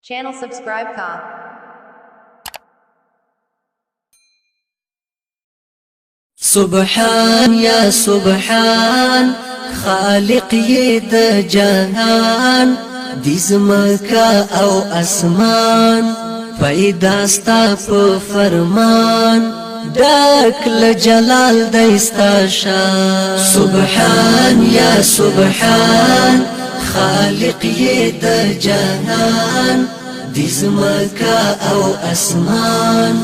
Channel subscribe ka. سبحان یا سبحان خالق یہ د جهان دي زمکا او اسمان پیدا ستا په فرمان ډک له جلال دستا شان سبحان یا سبحان خالق یہ د جهان دي زمکا او اسمان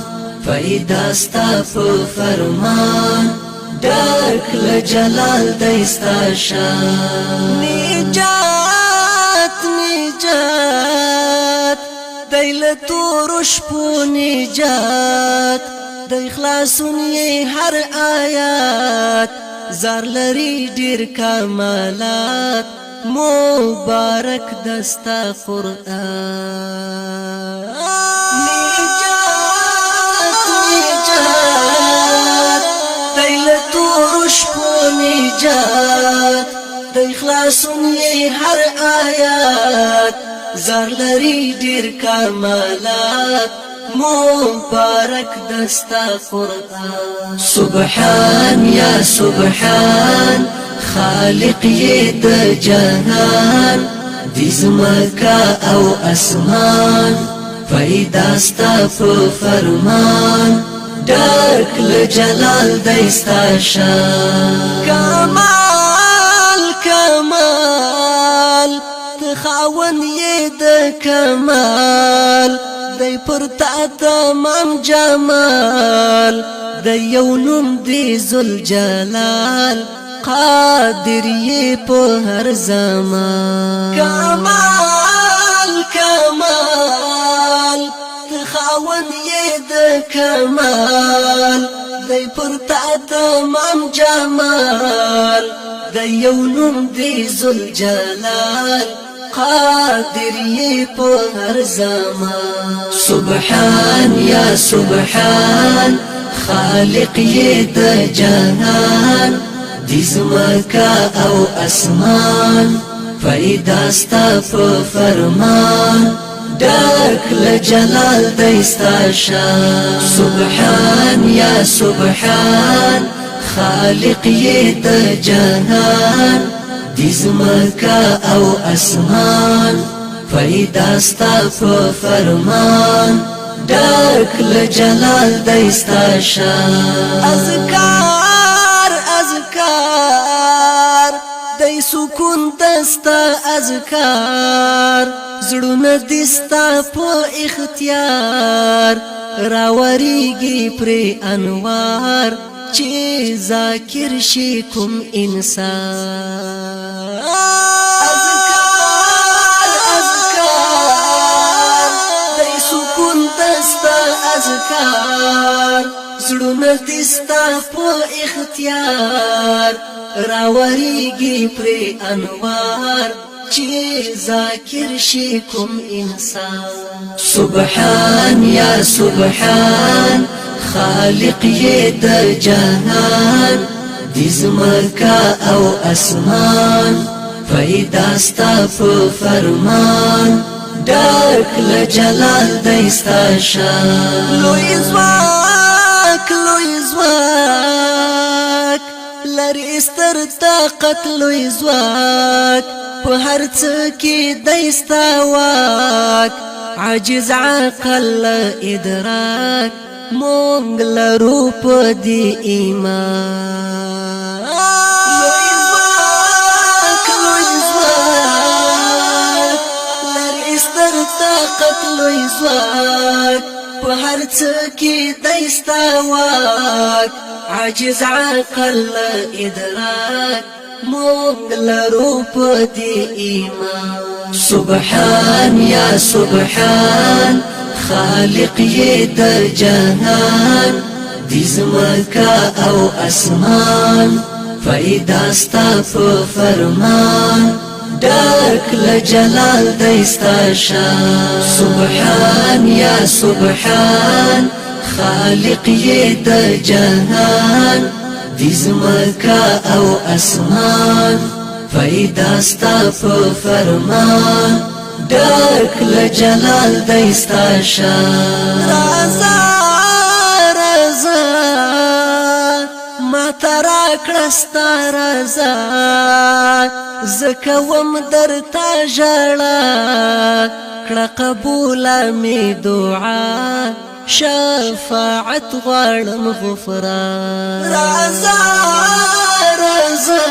پیدا ستا په فرمان ډک له جلال دستا شان نجات نجات دیل تور شپو نجات د اخلاصون یې هر آیات زار لري ډیر کمالات مبارک دستا قرآن نجات د اخلاصون یې هر آیات زار لري ډیر کمالات مبارک دستا قرآن سبحان یا سبحان خالق یې د جهان دي زمکا او اسمان پیدا ستا په فرمان ډک له جلال دستا شان کمال کمال ته خاوند یې د کمال دی پر تا تمام جمال د یو نوم دی ذوالجلال قادر یې په هر زمان کمال کمال ته خاوند یې د کمال دی پر تا تمام جمال د یو نوم دی ذوالجلال قادر یې په هر زمان سبحان یا سبحان خالق یې د جهان دي زمکا او اسمان پیدا ستا په فرمان ډک له جلال دستا شان سبحان یا سبحان خالق یې د جهان دي زمکا او اسمان پیدا ستا په فرمان ډک له جلال دستا شان اذکار اذکار دای سکون دستا اذکار زړونه دستا په اختیار راوریږي پر انوار چې ذاکر شي کوم انسان اذکار اذکار دای سکون دستا اذکار زړونه دستا په اختیار راوریږي پر انوار چې ذاکر شي کوم انسان سبحان یا سبحان خالق یې د جهان دي زمکا او اسمان پیدا ستا په فرمان ډک له جلال دستا شان لوی ځواک لري ستر طاقت لوی ځواک په هر څه کې دستا واک عاجز عقل ادراک مونږ لرو په دې ایمان لوی ځواک لري ستر طاقت لوی ځواک په هر څه کې دستا واک عاجز عقل ادراک مونږ لرو په دې ایمان سبحان یا سبحان خالق یې د جهان دي زمکا او اسمان پیدا ستا په فرمان ډک له جلال دستا شان سبحان یا سبحان خالق یې د جهان دي زمکا او اسمان پیدا ستا په فرمان ډک له جلال دی ستا شان رازا رازا ما ترا کړه ستا رازا زکوم درتا ژړا کړه قبوله می دعا شفاعت غواړم غفران رازا رازا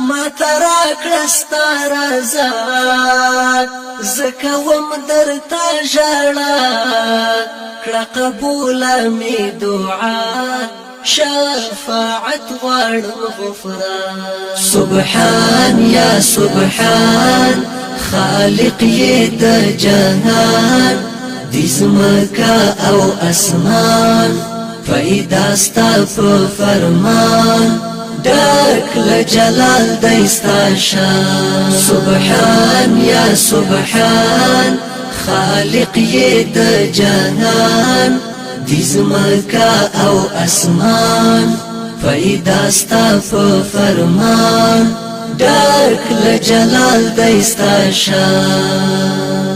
ما ترا کړه ستا رازا زکوم درتا ژړا کړه قبوله می دعا شفاعت غواړم غفران سبحان یا سبحان خالق یې د جهان د ځمکه او اسمان پیدا ستا په فرمان ډک له جلال دی ستا شان سبحان یا سبحان خالق یې د جهان د ځمکه او اسمان پیدا ستا په فرمان ډک له جلال دی ستا شان